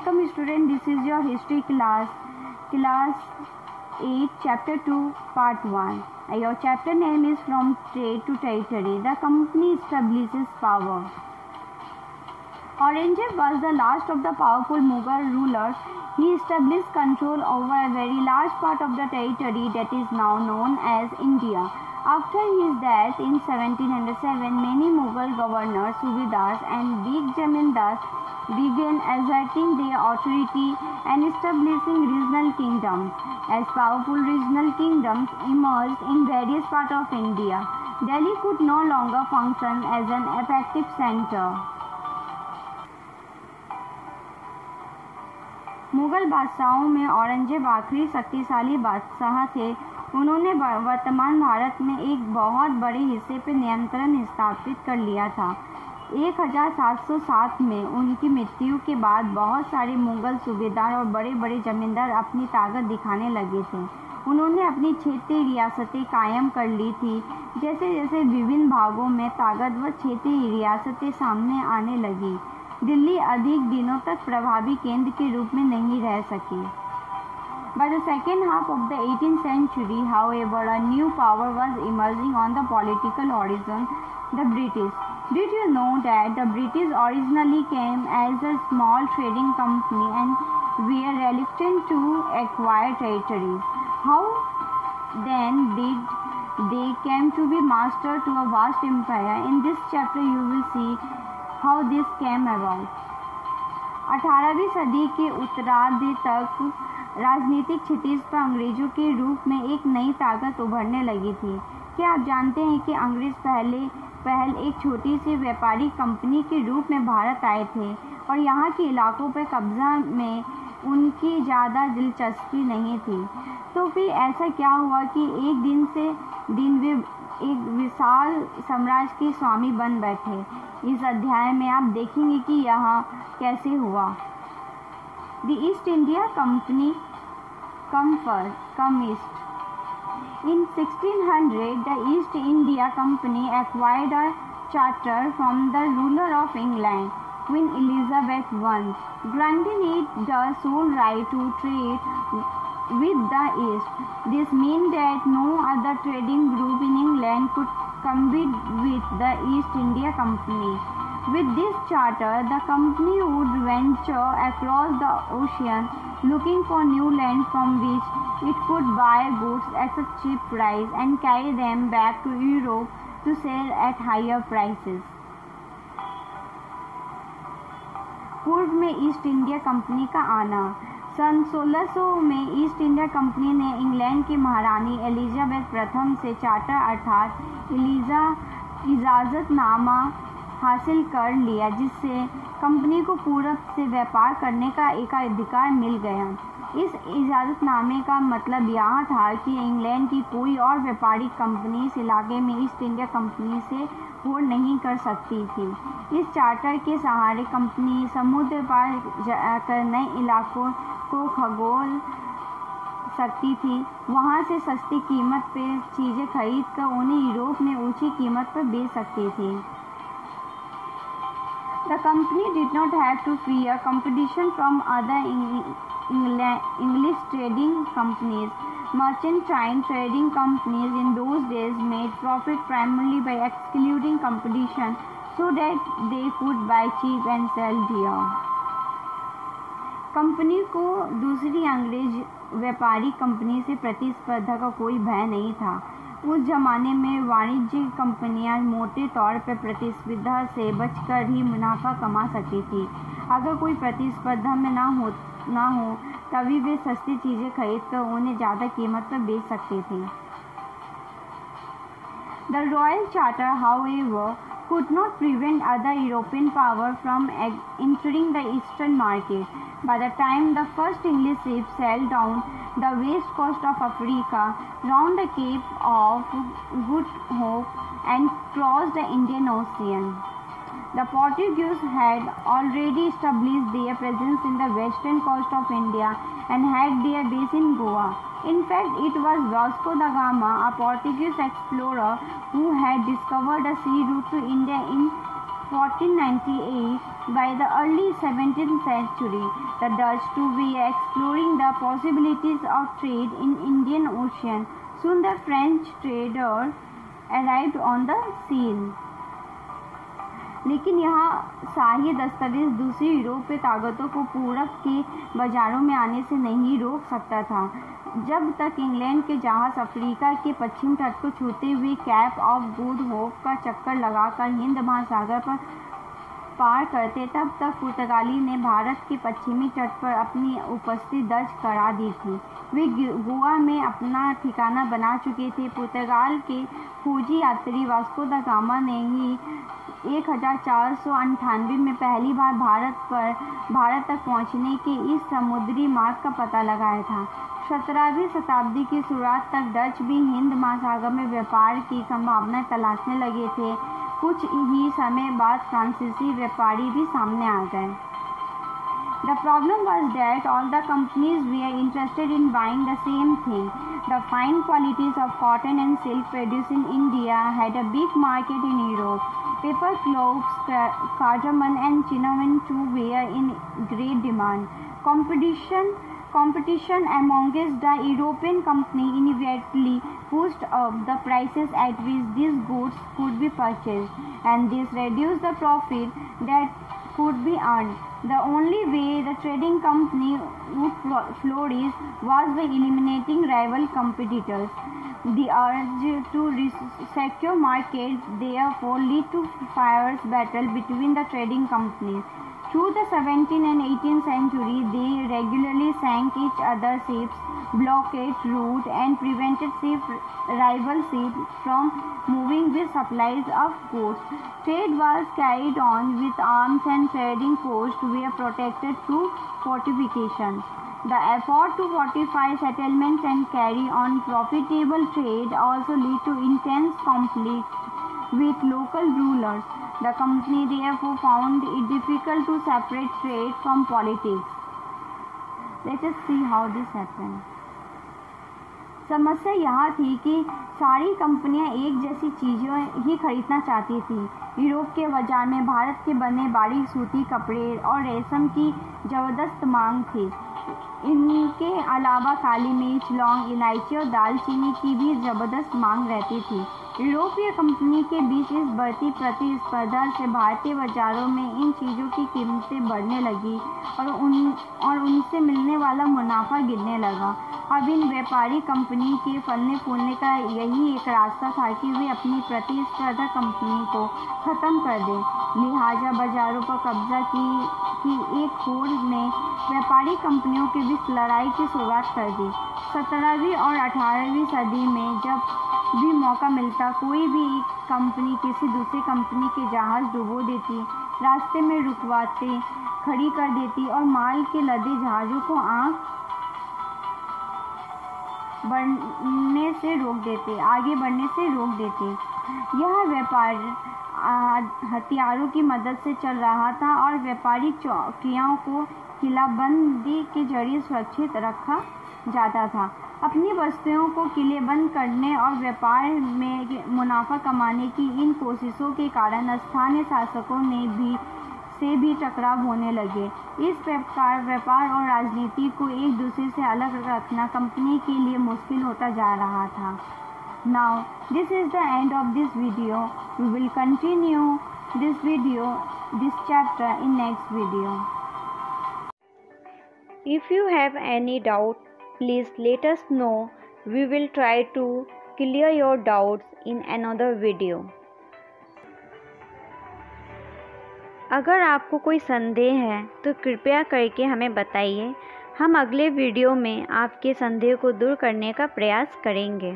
Welcome student, this is your history class 8 chapter 2 part 1. Your chapter name is From Trade to Territory. The company establishes power. Aurangzeb was the last of the powerful Mughal rulers. He established control over a very large part of the territory that is now known as India. After his death in 1707, many Mughal governors, Subedars and big zamindars began asserting their authority and establishing regional kingdoms. As powerful regional kingdoms emerged in various parts of India, Delhi could no longer function as an effective center. Mughal बादशाहों में औरंगजेब आखिरी शक्तिशाली बादशाह थे। उन्होंने वर्तमान भारत में एक बहुत बड़े हिस्से पर नियंत्रण स्थापित कर लिया था। 1707 में उनकी मृत्यु के बाद बहुत सारे मुगल सूबेदार और बड़े बड़े जमींदार अपनी ताकत दिखाने लगे थे। उन्होंने अपनी क्षेत्रीय रियासतें कायम कर ली थी। जैसे जैसे विभिन्न भागों में ताकतवर क्षेत्रीय रियासतें सामने आने लगी, दिल्ली अधिक दिनों तक प्रभावी केंद्र के रूप में नहीं रह सकी। By the second half of the 18th century, however, a new power was emerging on the political horizon, the British. Did you know that the British originally came as a small trading company and were reluctant to acquire territories? How then did they came to be master to a vast empire? In this chapter you will see how this came about. 18वीं सदी के उत्तरार्ध तक राजनीतिक क्षितिज पर अंग्रेजों के रूप में एक नई ताकत उभरने लगी थी। क्या आप जानते हैं कि अंग्रेज पहल एक छोटी सी व्यापारिक कंपनी के रूप में भारत आए थे और यहाँ के इलाकों पर कब्जा में उनकी ज़्यादा दिलचस्पी नहीं थी। तो फिर ऐसा क्या हुआ कि एक दिन से दिन वे एक विशाल साम्राज्य के स्वामी बन बैठे। इस अध्याय में आप देखेंगे कि यह कैसे हुआ। The East India Company come east. In 1600, the East India Company acquired a charter from the ruler of England, Queen Elizabeth I, granting it the sole right to trade with the East. This meant that no other trading group in England could compete with the East India Company. With this charter, the company would venture across the ocean looking for new land from which it could buy goods at a cheap price and carry them back to Europe to sell at higher prices. पूर्व में east India company का आना। सन 1600 में east India company ने England की महारानी Elizabeth प्रथम से चार्टर अर्थात इजाज़तनामा हासिल कर लिया, जिससे कंपनी को पूरब से व्यापार करने का एक अधिकार मिल गया। इस इजाज़तनामे का मतलब यह था कि इंग्लैंड की कोई और व्यापारिक कंपनी इस इलाके में ईस्ट इंडिया कंपनी से होड़ नहीं कर सकती थी। इस चार्टर के सहारे कंपनी समुद्र पार कर नए इलाकों को खगोल सकती थी। वहां से सस्ती कीमत पर चीज़ें खरीद कर उन्हें यूरोप में ऊंची कीमत पर बेच सकती थी। The company did not have to fear competition from other English trading companies. Merchantine trading companies in those days made profit primarily by excluding competition so that they could buy cheap and sell dear. Company को दूसरी अंग्रेज व्यापारिक company से प्रतिस्पर्धा का कोई भय नहीं था। उस जमाने में वाणिज्यिक कंपनियां मोटे तौर पर प्रतिस्पर्धा से बचकर ही मुनाफा कमा सकती थी। अगर कोई प्रतिस्पर्धा में ना हो तभी वे सस्ती चीज़ें खरीदकर उन्हें ज़्यादा कीमत पर बेच सकती थी। The Royal Charter, however, could not prevent other European power from entering the eastern market. By the time the first English ships sailed down the west coast of Africa, round the Cape of Good Hope and crossed the Indian Ocean, the Portuguese had already established their presence in the western coast of India and had their base in Goa. In fact, it was Vasco da Gama, a Portuguese explorer, who had discovered a sea route to India in 1498 By the early 17th century, the Dutch too were exploring the possibilities of trade in Indian Ocean. Soon the French trader arrived on the scene. लेकिन यहाँ शाही दस्तावेज दूसरी यूरोपीय ताकतों को पूरब के बाजारों में आने से नहीं रोक सकता था। जब तक इंग्लैंड के जहाज अफ्रीका के पश्चिम तट को छूते हुए कैप ऑफ गुड होप का चक्कर लगाकर हिंद महासागर पर पार करते, तब तक पुर्तगाली ने भारत के पश्चिमी तट पर अपनी उपस्थिति दर्ज करा दी थी। वे गोवा में अपना ठिकाना बना चुके थे। पुर्तगाल के खोजी यात्री वास्को दा गामा ने ही 1498 में पहली बार भारत तक पहुंचने के इस समुद्री मार्ग का पता लगाया था। 17वीं शताब्दी की शुरुआत तक डच भी हिंद महासागर में व्यापार की संभावनाएं तलाशने लगे थे। कुछ ही समय बाद फ्रांसीसी व्यापारी भी सामने आ गए। The problem was that all the companies were interested in buying the same thing. The fine qualities of cotton and silk produced in India had a big market in Europe. Pepper, cloves, cardamom and cinnamon too were in great demand. Competition amongst the European companies inevitably pushed up the prices at which these goods could be purchased, and this reduced the profit that could be earned. The only way the trading company would flourish was by eliminating rival competitors. The urge to secure markets therefore led to fierce battle between the trading companies. Through the 17th and 18th century, they regularly sank each other's ships, blockaded routes, and prevented rival ships from moving with supplies of goods. Trade was carried on with arms and trading posts were protected through fortification. The effort to fortify settlements and carry on profitable trade also led to intense conflict with local rulers. The company therefore found it difficult to separate trade from politics. Let us see how this happened. समस्या यह थी कि सारी कंपनियां एक जैसी चीज़ें ही खरीदना चाहती थी। यूरोप के बाजार में भारत के बने बारीक सूती कपड़े और रेशम की ज़बरदस्त मांग थी। इनके अलावा काली मिर्च, लौंग, इलायची और दालचीनी की भी ज़बरदस्त मांग रहती थी। यूरोपीय कंपनी के बीच इस बढ़ती प्रतिस्पर्धा से भारतीय बाजारों में इन चीज़ों की कीमतें बढ़ने लगी और उनसे मिलने वाला मुनाफा गिरने लगा। अब इन व्यापारी कंपनी के फलने फूलने का यही एक रास्ता था कि वे अपनी प्रतिस्पर्धा कंपनी को ख़त्म कर दें। लिहाजा बाजारों पर कब्जा की एक होड़ ने व्यापारी कंपनियों के बीच लड़ाई की शुरुआत कर दी। 17वीं और 18वीं सदी में जब भी मौका मिलता, कोई भी कंपनी किसी दूसरी कंपनी के जहाज डुबो देती, रास्ते में रुकवाते, खड़ी कर देती और माल के लदे जहाज़ों को आगे बढ़ने से रोक देते। यह व्यापार हथियारों की मदद से चल रहा था और व्यापारिक चौकियों को किलाबंदी के जरिए सुरक्षित रखा जाता था। अपनी वस्तुओं को किलेबंद करने और व्यापार में मुनाफा कमाने की इन कोशिशों के कारण स्थानीय शासकों से भी टकराव होने लगे। इस प्रकार व्यापार और राजनीति को एक दूसरे से अलग रखना कंपनी के लिए मुश्किल होता जा रहा था। Now, this is the end of this video. We will continue this chapter in next video. If you have any doubt, please let us know. We will try to clear your doubts in another video. अगर आपको कोई संदेह है तो कृपया करके हमें बताइए। हम अगले वीडियो में आपके संदेह को दूर करने का प्रयास करेंगे।